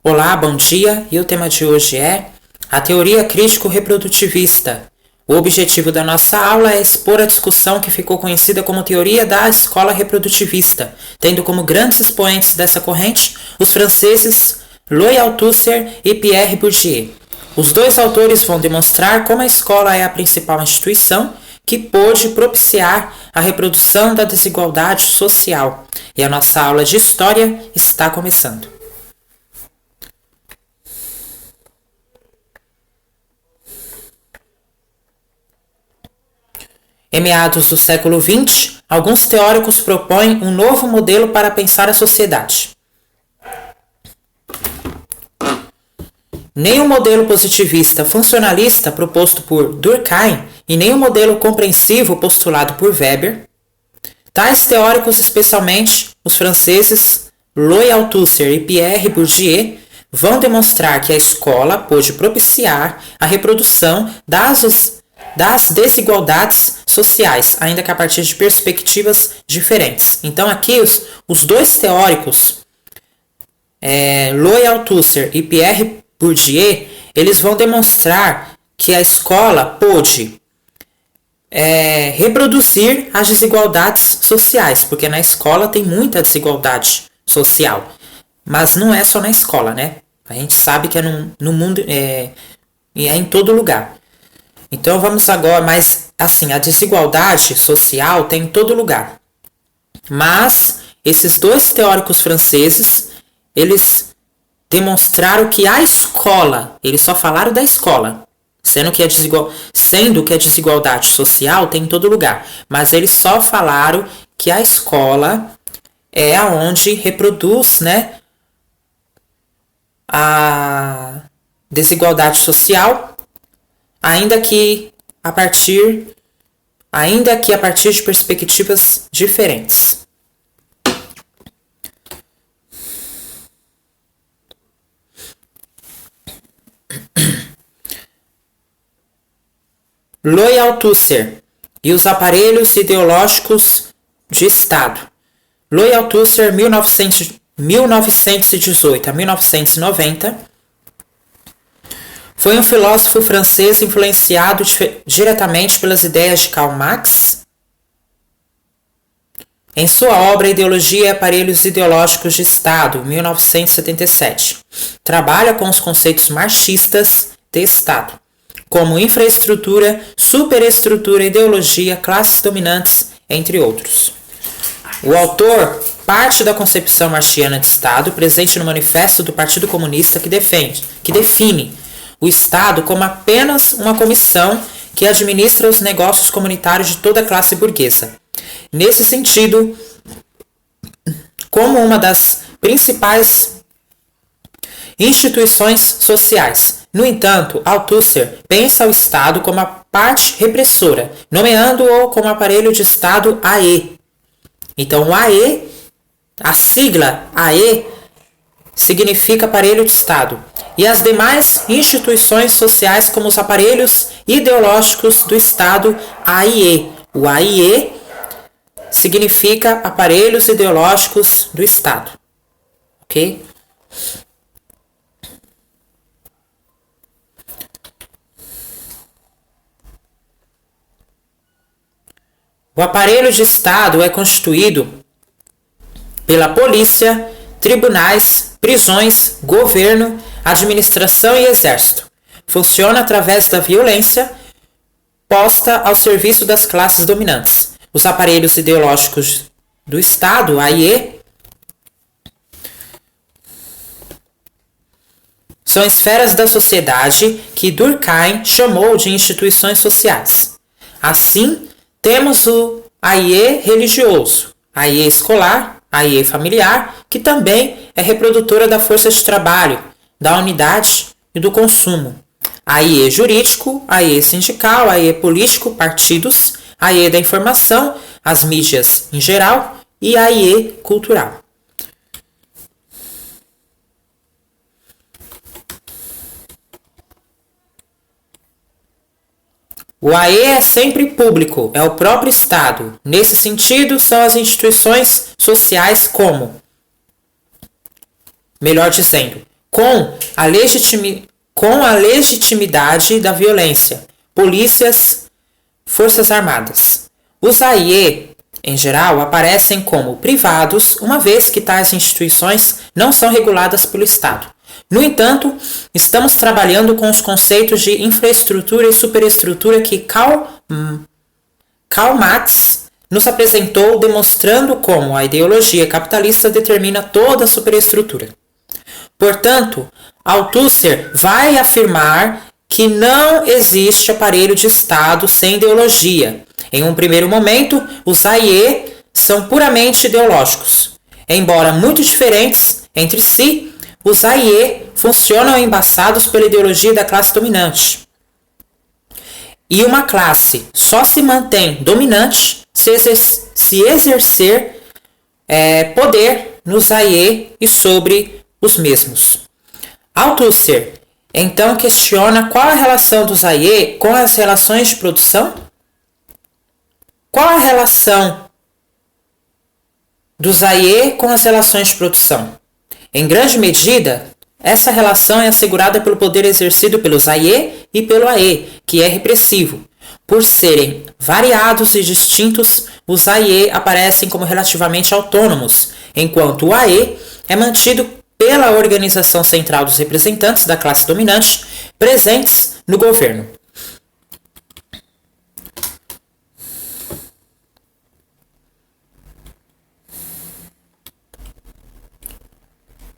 Olá, bom dia, e o tema de hoje é a teoria crítico-reprodutivista. O objetivo da nossa aula é expor a discussão que ficou conhecida como teoria da escola reprodutivista, tendo como grandes expoentes dessa corrente os franceses Louis Althusser e Pierre Bourdieu. Os dois autores vão demonstrar como a escola é a principal instituição que pôde propiciar a reprodução da desigualdade social. E a nossa aula de história está começando. Em meados do século XX, alguns teóricos propõem um novo modelo para pensar a sociedade. Nem o modelo positivista funcionalista proposto por Durkheim e nem o modelo compreensivo postulado por Weber. Tais teóricos, especialmente os franceses Louis Althusser e Pierre Bourdieu, vão demonstrar que a escola pôde propiciar a reprodução das desigualdades sociais, ainda que a partir de perspectivas diferentes. Então, aqui os dois teóricos, Louis Althusser e Pierre Bourdieu, eles vão demonstrar que a escola pôde reproduzir as desigualdades sociais, porque na escola tem muita desigualdade social, mas não é só na escola, né? A gente sabe que é no mundo, é em todo lugar. Então vamos agora, mas assim, a desigualdade social tem em todo lugar. Mas esses dois teóricos franceses, eles demonstraram que a escola, eles só falaram da escola, sendo que a desigualdade social tem em todo lugar. Mas eles só falaram que a escola é aonde reproduz, né, a desigualdade social, ainda que a partir de perspectivas diferentes. Louis Althusser e os aparelhos ideológicos de Estado. Louis Althusser, 1918 a 1990, foi um filósofo francês influenciado diretamente pelas ideias de Karl Marx. Em sua obra Ideologia e Aparelhos Ideológicos de Estado, 1977, trabalha com os conceitos marxistas de Estado, como infraestrutura, superestrutura, ideologia, classes dominantes, entre outros. O autor parte da concepção marxiana de Estado presente no Manifesto do Partido Comunista que define o Estado como apenas uma comissão que administra os negócios comunitários de toda a classe burguesa. Nesse sentido, como uma das principais instituições sociais. No entanto, Althusser pensa o Estado como a parte repressora, nomeando-o como aparelho de Estado AE. Então, o AE, a sigla AE, significa aparelho de Estado, e as demais instituições sociais como os aparelhos ideológicos do Estado AIE. O AIE significa aparelhos ideológicos do Estado. Ok? O aparelho de Estado é constituído pela polícia, tribunais, prisões, governo, administração e exército. Funciona através da violência posta ao serviço das classes dominantes. Os aparelhos ideológicos do Estado, AIE, são esferas da sociedade que Durkheim chamou de instituições sociais. Assim, temos o AIE religioso, AIE escolar, AIE familiar, que também é reprodutora da força de trabalho, da unidade e do consumo. AIE jurídico, AIE sindical, AIE político, partidos, AIE da informação, as mídias em geral e AIE cultural. O AE é sempre público, é o próprio Estado. Nesse sentido, são as instituições sociais como, melhor dizendo, com a legitimidade da violência, polícias, forças armadas. Os AIE, em geral, aparecem como privados, uma vez que tais instituições não são reguladas pelo Estado. No entanto, estamos trabalhando com os conceitos de infraestrutura e superestrutura que Karl Marx nos apresentou, demonstrando como a ideologia capitalista determina toda a superestrutura. Portanto, Althusser vai afirmar que não existe aparelho de Estado sem ideologia. Em um primeiro momento, os AIE são puramente ideológicos. Embora muito diferentes entre si, os AIE funcionam embaçados pela ideologia da classe dominante. E uma classe só se mantém dominante se exercer poder nos AIE e sobre os mesmos. Althusser então questiona qual a relação dos AIE com as relações de produção? Qual a relação dos AIE com as relações de produção? Em grande medida, essa relação é assegurada pelo poder exercido pelos AIE e pelo AE, que é repressivo. Por serem variados e distintos, os AIE aparecem como relativamente autônomos, enquanto o AE é mantido pela organização central dos representantes da classe dominante presentes no governo.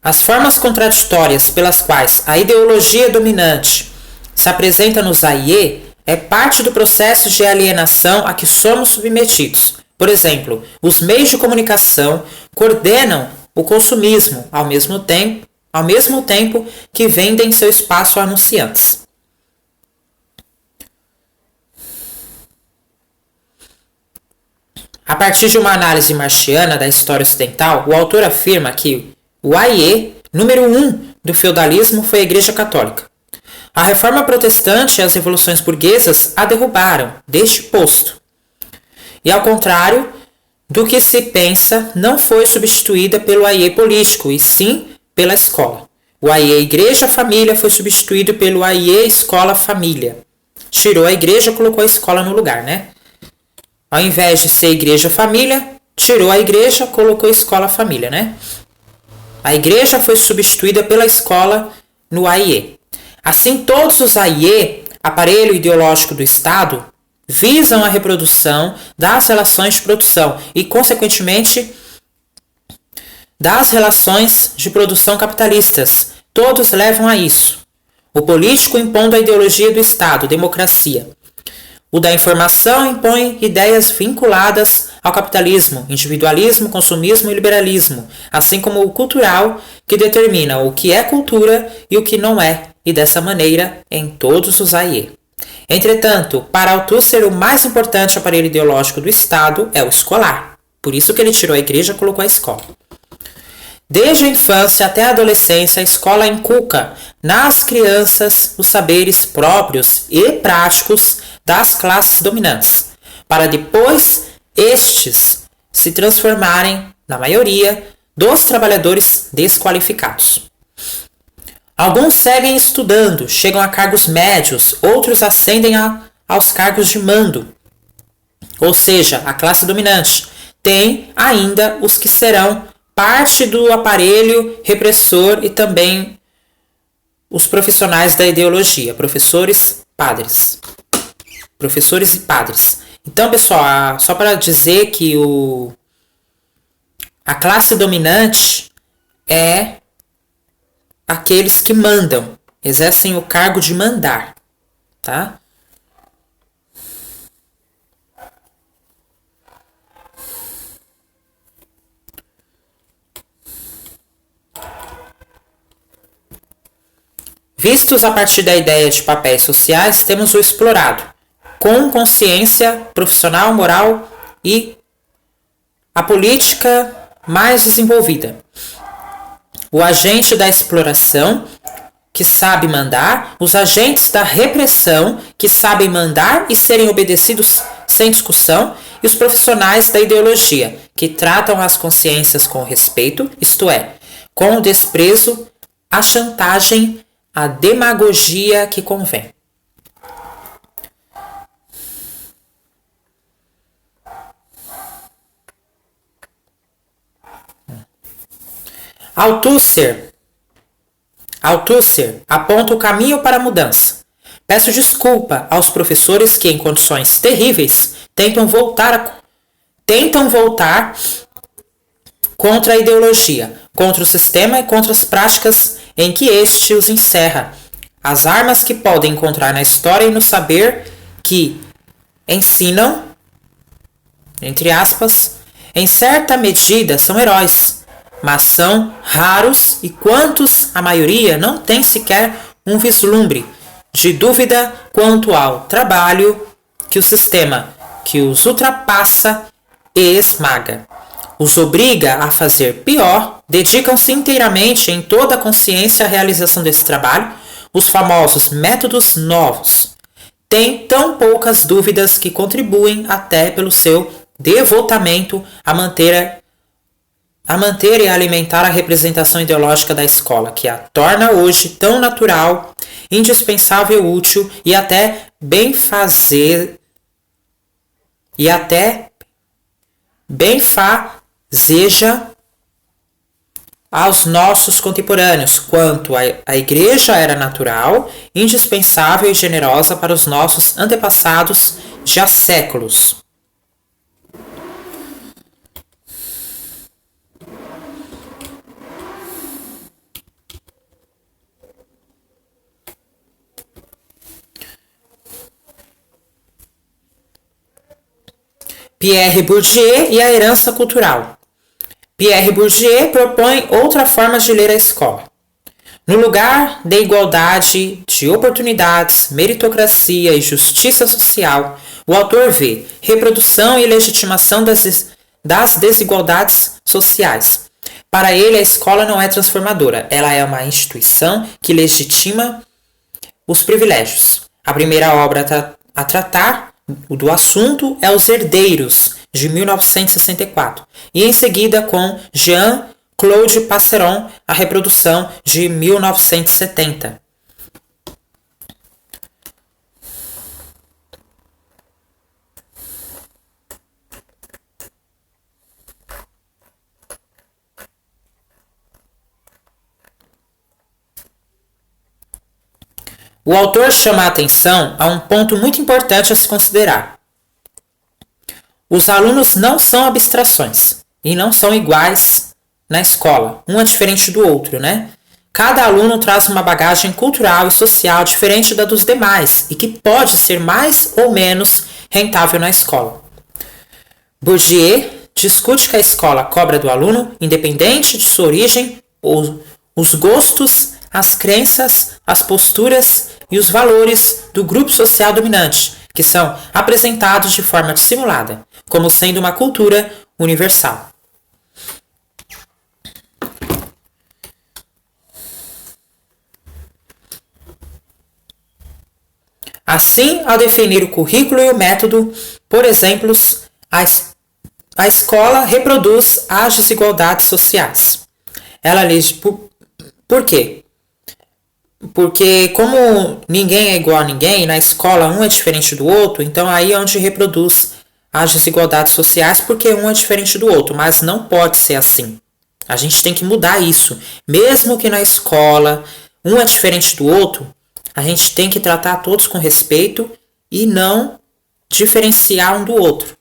As formas contraditórias pelas quais a ideologia dominante se apresenta nos AIE é parte do processo de alienação a que somos submetidos. Por exemplo, os meios de comunicação coordenam o consumismo ao mesmo tempo que vendem seu espaço a anunciantes. A partir de uma análise marxiana da história ocidental, o autor afirma que o AIE, número 1 do feudalismo, foi a Igreja Católica. A reforma protestante e as revoluções burguesas a derrubaram deste posto. E ao contrário do que se pensa, não foi substituída pelo AIE político, e sim pela escola. O AIE Igreja-Família foi substituído pelo AIE Escola-Família. Tirou a igreja e colocou a escola no lugar, né? Ao invés de ser Igreja-Família, tirou a igreja e colocou a escola-família, né? A igreja foi substituída pela escola no AIE. Assim, todos os AIE, aparelho ideológico do Estado, visam a reprodução das relações de produção e, consequentemente, das relações de produção capitalistas. Todos levam a isso. O político impondo a ideologia do Estado, democracia. O da informação impõe ideias vinculadas ao capitalismo, individualismo, consumismo e liberalismo, assim como o cultural, que determina o que é cultura e o que não é, e dessa maneira em todos os AIE. Entretanto, para Althusser, o mais importante aparelho ideológico do Estado é o escolar. Por isso que ele tirou a igreja e colocou a escola. Desde a infância até a adolescência, a escola inculca nas crianças os saberes próprios e práticos das classes dominantes, para depois estes se transformarem, na maioria, dos trabalhadores desqualificados. Alguns seguem estudando, chegam a cargos médios, outros ascendem aos cargos de mando, ou seja, a classe dominante. Tem ainda os que serão parte do aparelho repressor e também os profissionais da ideologia, professores e padres. Então, pessoal, só para dizer que a classe dominante é aqueles que mandam, exercem o cargo de mandar, tá? Vistos a partir da ideia de papéis sociais, temos o explorado, com consciência profissional, moral e a política mais desenvolvida. O agente da exploração, que sabe mandar, os agentes da repressão, que sabem mandar e serem obedecidos sem discussão, e os profissionais da ideologia, que tratam as consciências com respeito, isto é, com o desprezo a chantagem, a demagogia que convém. Althusser aponta o caminho para a mudança. Peço desculpa aos professores que, em condições terríveis, tentam voltar contra a ideologia, contra o sistema e contra as práticas em que este os encerra. As armas que podem encontrar na história e no saber que ensinam, entre aspas, em certa medida são heróis, mas são raros e quantos a maioria não tem sequer um vislumbre de dúvida quanto ao trabalho que o sistema que os ultrapassa e esmaga os obriga a fazer pior, dedicam-se inteiramente em toda a consciência à realização desse trabalho, os famosos métodos novos. Têm tão poucas dúvidas que contribuem até pelo seu devotamento a manter e alimentar a representação ideológica da escola, que a torna hoje tão natural, indispensável, útil e até benfazeja aos nossos contemporâneos, quanto a igreja era natural, indispensável e generosa para os nossos antepassados de há séculos. Pierre Bourdieu e a herança cultural. Pierre Bourdieu propõe outra forma de ler a escola. No lugar da igualdade de oportunidades, meritocracia e justiça social, o autor vê reprodução e legitimação das desigualdades sociais. Para ele, a escola não é transformadora, ela é uma instituição que legitima os privilégios. A primeira obra a tratar do assunto é Os Herdeiros, de 1964, e em seguida com Jean-Claude Passeron, A Reprodução, de 1970. O autor chama a atenção a um ponto muito importante a se considerar. Os alunos não são abstrações e não são iguais na escola. Um é diferente do outro, né? Cada aluno traz uma bagagem cultural e social diferente da dos demais e que pode ser mais ou menos rentável na escola. Bourdieu discute que a escola cobra do aluno, independente de sua origem, os gostos, as crenças, as posturas e os valores do grupo social dominante, que são apresentados de forma dissimulada, como sendo uma cultura universal. Assim, ao definir o currículo e o método, por exemplo, a escola reproduz as desigualdades sociais. Ela lê por quê? Porque como ninguém é igual a ninguém, na escola um é diferente do outro, então aí é onde reproduz as desigualdades sociais, porque um é diferente do outro, mas não pode ser assim. A gente tem que mudar isso. Mesmo que na escola um é diferente do outro, a gente tem que tratar todos com respeito e não diferenciar um do outro,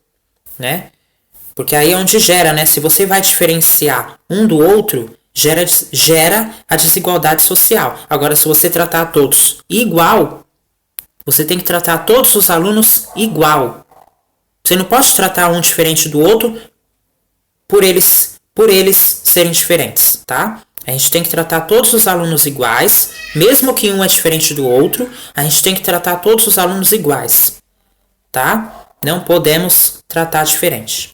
né? Porque aí é onde gera, né? Se você vai diferenciar um do outro, gera a desigualdade social. Agora, se você tratar todos igual, você tem que tratar todos os alunos igual. Você não pode tratar um diferente do outro por eles serem diferentes, tá? A gente tem que tratar todos os alunos iguais, mesmo que um é diferente do outro, a gente tem que tratar todos os alunos iguais, tá? Não podemos tratar diferente.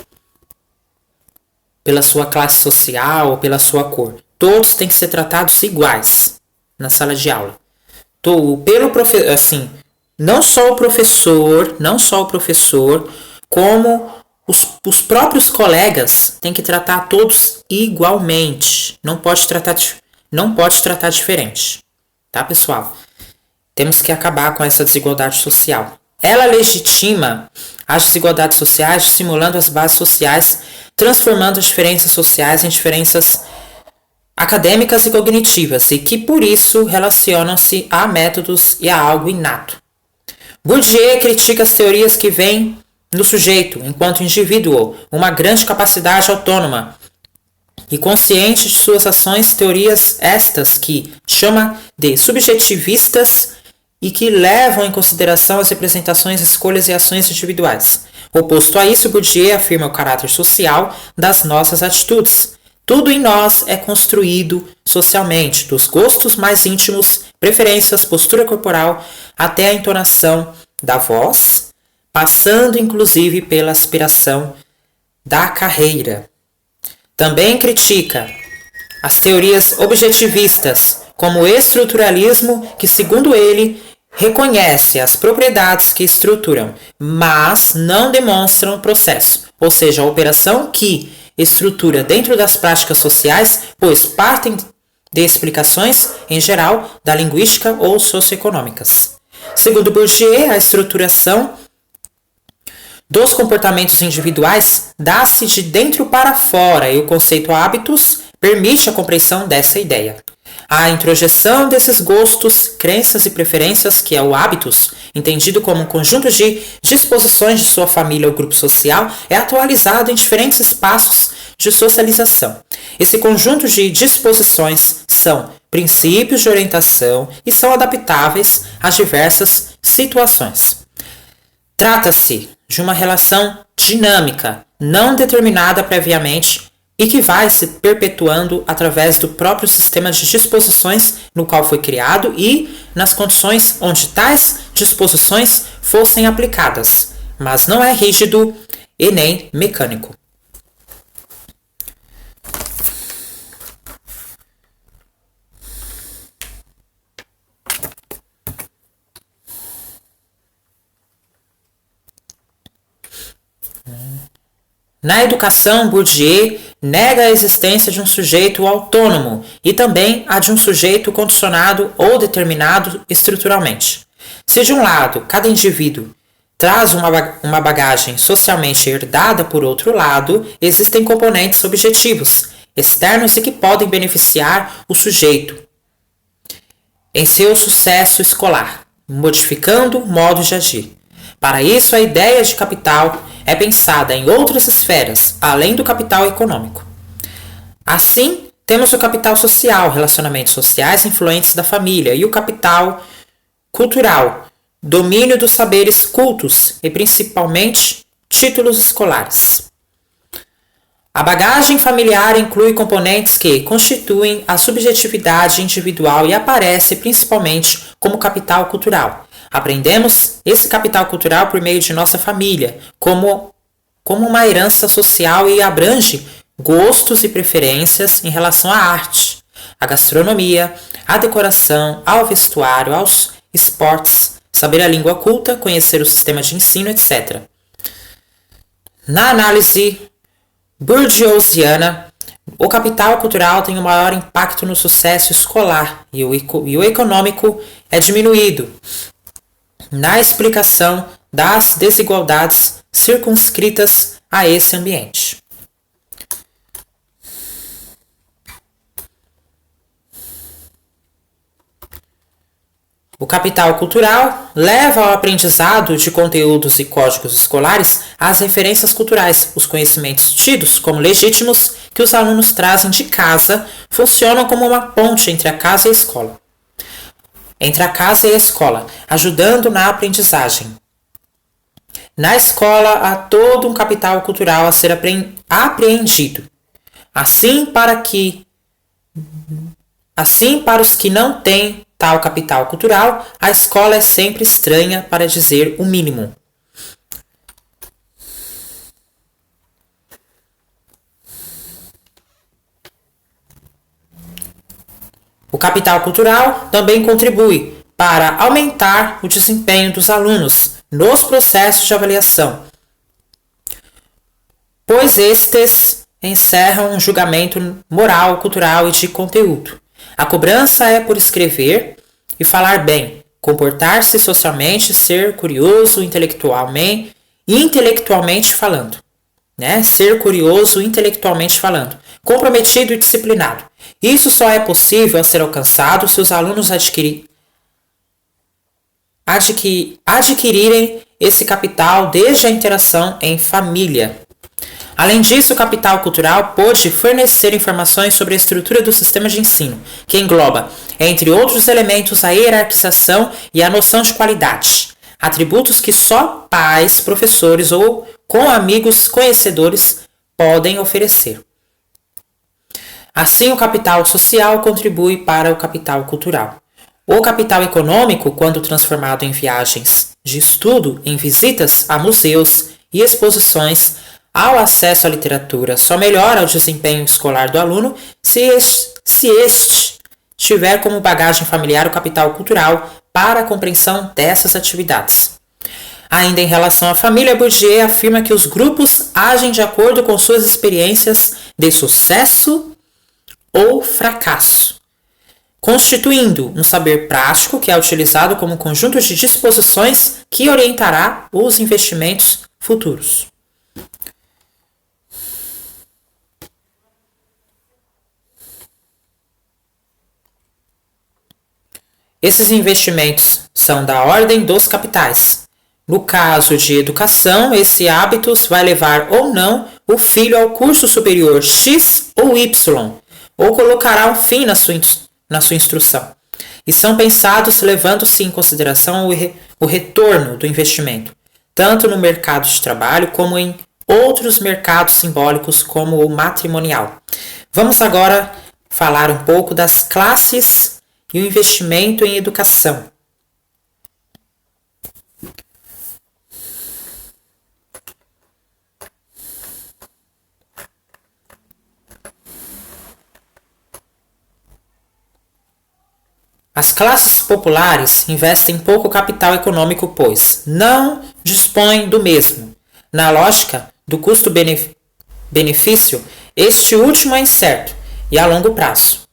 Pela sua classe social ou pela sua cor. Todos têm que ser tratados iguais na sala de aula. Não só o professor, como os próprios colegas têm que tratar todos igualmente. Não pode tratar não pode tratar diferente. Tá, pessoal? Temos que acabar com essa desigualdade social. Ela legitima as desigualdades sociais, estimulando as bases sociais, transformando as diferenças sociais em diferenças acadêmicas e cognitivas, e que por isso relacionam-se a métodos e a algo inato. Bourdieu critica as teorias que veem no sujeito, enquanto indivíduo, uma grande capacidade autônoma e consciente de suas ações, teorias estas que chama de subjetivistas e que levam em consideração as representações, escolhas e ações individuais. Oposto a isso, Bourdieu afirma o caráter social das nossas atitudes. Tudo em nós é construído socialmente, dos gostos mais íntimos, preferências, postura corporal, até a entonação da voz, passando inclusive pela aspiração da carreira. Também critica as teorias objetivistas, como o estruturalismo, que, segundo ele, reconhece as propriedades que estruturam, mas não demonstram o processo, ou seja, a operação que estrutura dentro das práticas sociais, pois partem de explicações, em geral, da linguística ou socioeconômicas. Segundo Bourdieu, a estruturação dos comportamentos individuais dá-se de dentro para fora e o conceito hábitos permite a compreensão dessa ideia. A introjeção desses gostos, crenças e preferências, que é o hábitos, entendido como um conjunto de disposições de sua família ou grupo social, é atualizado em diferentes espaços de socialização. Esse conjunto de disposições são princípios de orientação e são adaptáveis a diversas situações. Trata-se de uma relação dinâmica, não determinada previamente, e que vai se perpetuando através do próprio sistema de disposições no qual foi criado e nas condições onde tais disposições fossem aplicadas, mas não é rígido e nem mecânico. Na educação, Bourdieu nega a existência de um sujeito autônomo e também a de um sujeito condicionado ou determinado estruturalmente. Se de um lado, cada indivíduo traz uma bagagem socialmente herdada, por outro lado, existem componentes objetivos, externos e que podem beneficiar o sujeito em seu sucesso escolar, modificando modos de agir. Para isso, a ideia de capital é pensada em outras esferas, além do capital econômico. Assim, temos o capital social, relacionamentos sociais influentes da família, e o capital cultural, domínio dos saberes cultos e principalmente títulos escolares. A bagagem familiar inclui componentes que constituem a subjetividade individual e aparece principalmente como capital cultural. Aprendemos esse capital cultural por meio de nossa família, como uma herança social e abrange gostos e preferências em relação à arte, à gastronomia, à decoração, ao vestuário, aos esportes, saber a língua culta, conhecer o sistema de ensino, etc. Na análise bourdieusiana, o capital cultural tem o maior impacto no sucesso escolar e o econômico é diminuído na explicação das desigualdades circunscritas a esse ambiente. O capital cultural leva ao aprendizado de conteúdos e códigos escolares as referências culturais. Os conhecimentos tidos como legítimos que os alunos trazem de casa funcionam como uma ponte entre a casa e a escola. Ajudando na aprendizagem. Na escola há todo um capital cultural a ser apreendido. Assim, para os que não têm tal capital cultural, a escola é sempre estranha, para dizer o mínimo. O capital cultural também contribui para aumentar o desempenho dos alunos nos processos de avaliação, pois estes encerram um julgamento moral, cultural e de conteúdo. A cobrança é por escrever e falar bem, comportar-se socialmente, ser curioso intelectualmente falando. Né? Ser curioso intelectualmente falando, comprometido e disciplinado. Isso só é possível a ser alcançado se os alunos adquirirem esse capital desde a interação em família. Além disso, o capital cultural pode fornecer informações sobre a estrutura do sistema de ensino, que engloba, entre outros elementos, a hierarquização e a noção de qualidade, atributos que só pais, professores ou com amigos conhecedores podem oferecer. Assim, o capital social contribui para o capital cultural. O capital econômico, quando transformado em viagens de estudo, em visitas a museus e exposições, ao acesso à literatura, só melhora o desempenho escolar do aluno se este tiver como bagagem familiar o capital cultural para a compreensão dessas atividades. Ainda em relação à família, Bourdieu afirma que os grupos agem de acordo com suas experiências de sucesso ou fracasso, constituindo um saber prático que é utilizado como conjunto de disposições que orientará os investimentos futuros. Esses investimentos são da ordem dos capitais. No caso de educação, esse hábitos vai levar ou não o filho ao curso superior X ou Y, ou colocará um fim na sua instrução. E são pensados levando-se em consideração o retorno do investimento, tanto no mercado de trabalho como em outros mercados simbólicos como o matrimonial. Vamos agora falar um pouco das classes e o investimento em educação. As classes populares investem pouco capital econômico, pois não dispõem do mesmo. Na lógica do custo-benefício, este último é incerto e a longo prazo.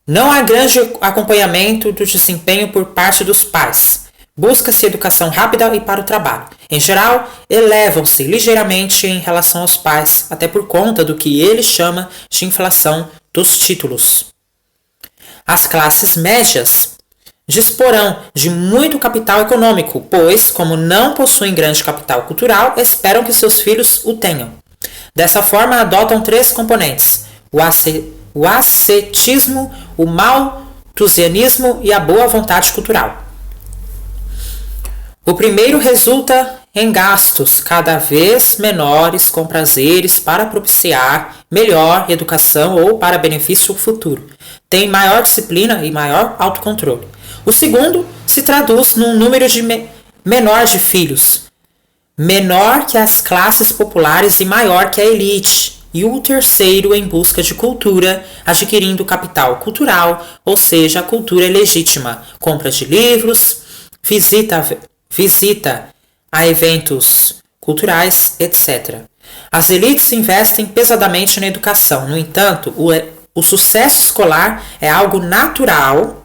Não há grande acompanhamento do desempenho por parte dos pais. Busca-se educação rápida e para o trabalho. Em geral, elevam-se ligeiramente em relação aos pais, até por conta do que ele chama de inflação dos títulos. As classes médias disporão de muito capital econômico, pois, como não possuem grande capital cultural, esperam que seus filhos o tenham. Dessa forma, adotam 3 componentes: o ascetismo, o malthusianismo e a boa vontade cultural. O primeiro resulta em gastos cada vez menores com prazeres para propiciar melhor educação ou para benefício futuro. Tem maior disciplina e maior autocontrole. O segundo se traduz num número menor de filhos, menor que as classes populares e maior que a elite. E o terceiro em busca de cultura, adquirindo capital cultural, ou seja, a cultura é legítima, compra de livros, visita a eventos culturais, etc. As elites investem pesadamente na educação. No entanto, o sucesso escolar é algo natural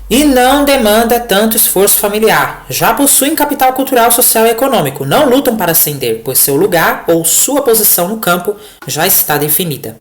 e não demanda tanto esforço familiar. Já possuem capital cultural, social e econômico. Não lutam para ascender, pois seu lugar ou sua posição no campo já está definida.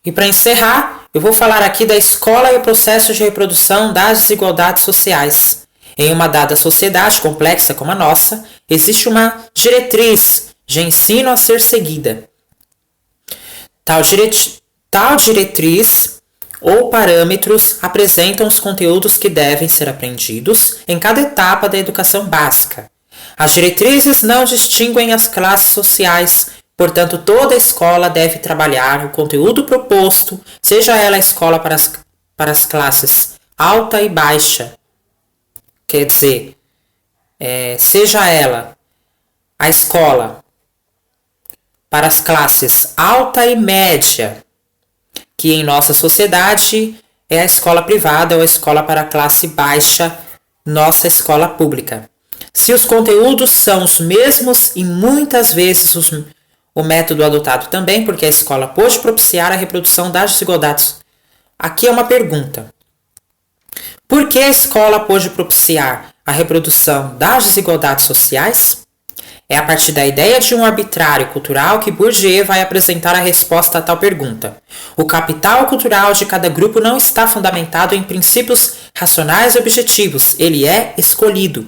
E para encerrar, eu vou falar aqui da escola e o processo de reprodução das desigualdades sociais. Em uma dada sociedade complexa como a nossa, existe uma diretriz de ensino a ser seguida. Tal diretriz ou parâmetros apresentam os conteúdos que devem ser aprendidos em cada etapa da educação básica. As diretrizes não distinguem as classes sociais. Portanto, toda escola deve trabalhar o conteúdo proposto, seja ela a escola para as classes alta e baixa. Quer dizer, seja ela a escola para as classes alta e média, que em nossa sociedade é a escola privada ou a escola para a classe baixa, nossa escola pública. Se os conteúdos são os mesmos e muitas vezes o método adotado também, porque a escola pôde propiciar a reprodução das desigualdades. Aqui é uma pergunta. Por que a escola pôde propiciar a reprodução das desigualdades sociais? É a partir da ideia de um arbitrário cultural que Bourdieu vai apresentar a resposta a tal pergunta. O capital cultural de cada grupo não está fundamentado em princípios racionais e objetivos, ele é escolhido.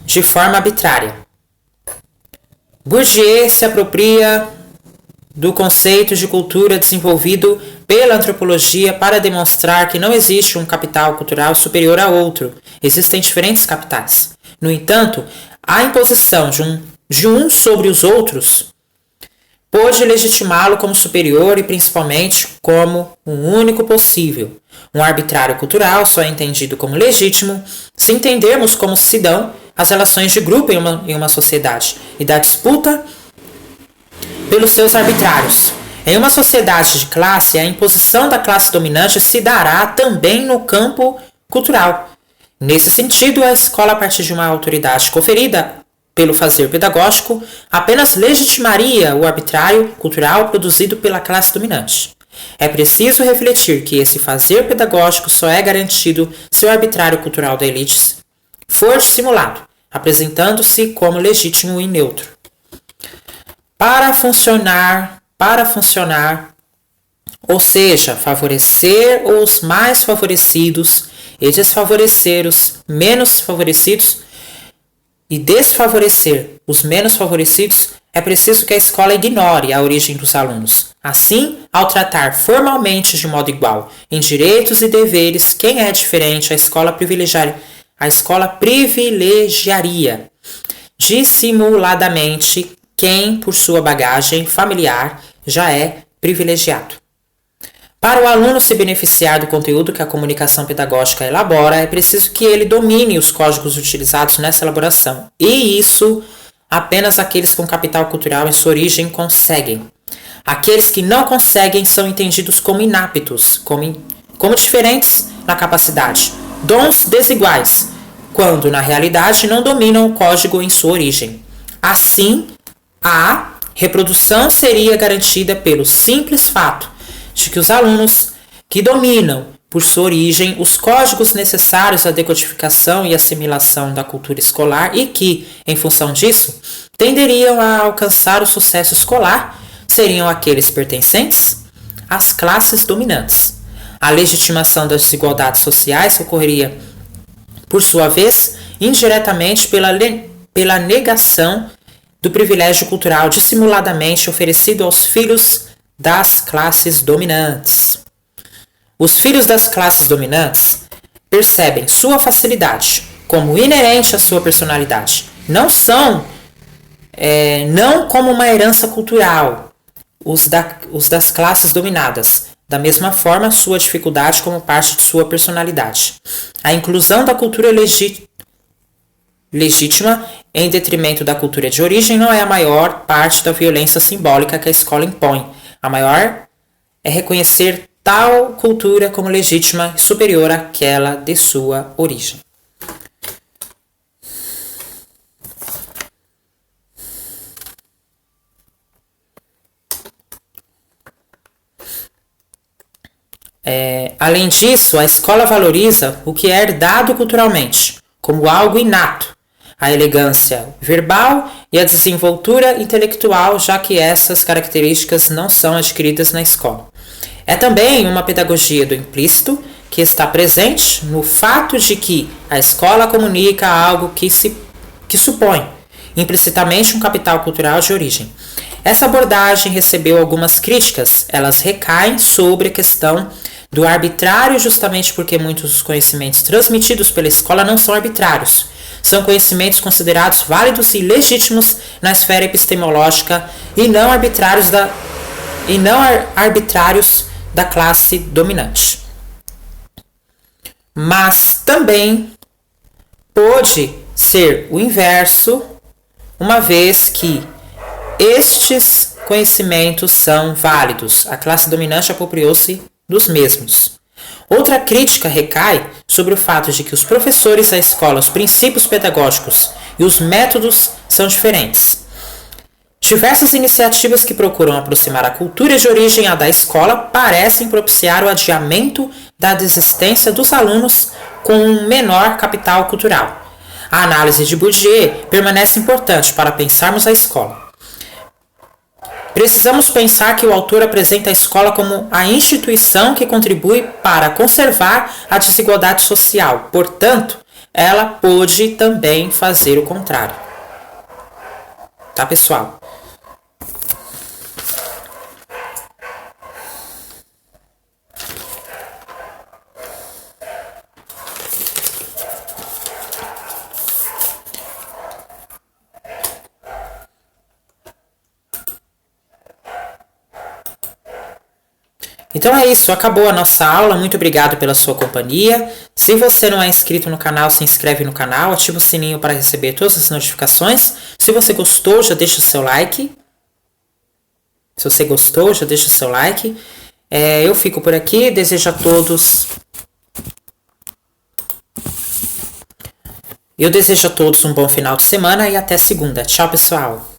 De forma arbitrária. Bourdieu se apropria do conceito de cultura desenvolvido pela antropologia para demonstrar que não existe um capital cultural superior a outro. Existem diferentes capitais. No entanto, a imposição de um sobre os outros pôde legitimá-lo como superior e principalmente como um único possível. Um arbitrário cultural só é entendido como legítimo se entendermos como se dão as relações de grupo em uma sociedade e da disputa pelos seus arbitrários. Em uma sociedade de classe, a imposição da classe dominante se dará também no campo cultural. Nesse sentido, a escola, a partir de uma autoridade conferida pelo fazer pedagógico, apenas legitimaria o arbitrário cultural produzido pela classe dominante. É preciso refletir que esse fazer pedagógico só é garantido se o arbitrário cultural da elite for dissimulado, apresentando-se como legítimo e neutro. Para funcionar, ou seja, favorecer os mais favorecidos e desfavorecer os menos favorecidos e desfavorecer os menos favorecidos, é preciso que a escola ignore a origem dos alunos. Assim, ao tratar formalmente de modo igual em direitos e deveres quem é diferente, a escola privilegiaria dissimuladamente quem, por sua bagagem familiar, já é privilegiado. Para o aluno se beneficiar do conteúdo que a comunicação pedagógica elabora, é preciso que ele domine os códigos utilizados nessa elaboração. E isso apenas aqueles com capital cultural em sua origem conseguem. Aqueles que não conseguem são entendidos como inaptos, como diferentes na capacidade, dons desiguais, quando na realidade não dominam o código em sua origem. Assim, a reprodução seria garantida pelo simples fato de que os alunos que dominam, por sua origem, os códigos necessários à decodificação e assimilação da cultura escolar e que, em função disso, tenderiam a alcançar o sucesso escolar, seriam aqueles pertencentes às classes dominantes. A legitimação das desigualdades sociais ocorreria, por sua vez, indiretamente pela negação do privilégio cultural dissimuladamente oferecido aos filhos das classes dominantes. Os filhos das classes dominantes percebem sua facilidade como inerente à sua personalidade. Não como uma herança cultural, os das classes dominadas. Da mesma forma, sua dificuldade como parte de sua personalidade. A inclusão da cultura legítima em detrimento da cultura de origem não é a maior parte da violência simbólica que a escola impõe. A maior é reconhecer tal cultura como legítima e superior àquela de sua origem. Além disso, a escola valoriza o que é herdado culturalmente, como algo inato, a elegância verbal e a desenvoltura intelectual, já que essas características não são adquiridas na escola. É também uma pedagogia do implícito que está presente no fato de que a escola comunica algo que supõe implicitamente um capital cultural de origem. Essa abordagem recebeu algumas críticas, elas recaem sobre a questão do arbitrário justamente porque muitos dos conhecimentos transmitidos pela escola não são arbitrários. São conhecimentos considerados válidos e legítimos na esfera epistemológica e não arbitrários da classe dominante. Mas também pôde ser o inverso, uma vez que estes conhecimentos são válidos. A classe dominante apropriou-se dos mesmos. Outra crítica recai sobre o fato de que os professores da escola, os princípios pedagógicos e os métodos são diferentes. Diversas iniciativas que procuram aproximar a cultura de origem à da escola parecem propiciar o adiamento da desistência dos alunos com um menor capital cultural. A análise de Bourdieu permanece importante para pensarmos a escola. Precisamos pensar que o autor apresenta a escola como a instituição que contribui para conservar a desigualdade social. Portanto, ela pode também fazer o contrário. Tá, pessoal? Então é isso, acabou a nossa aula. Muito obrigado pela sua companhia. Se você não é inscrito no canal, se inscreve no canal, ativa o sininho para receber todas as notificações. Se você gostou, já deixa o seu like. Se você gostou, já deixa o seu like. Eu fico por aqui, desejo a todos... Eu desejo a todos um bom final de semana e até segunda. Tchau, pessoal!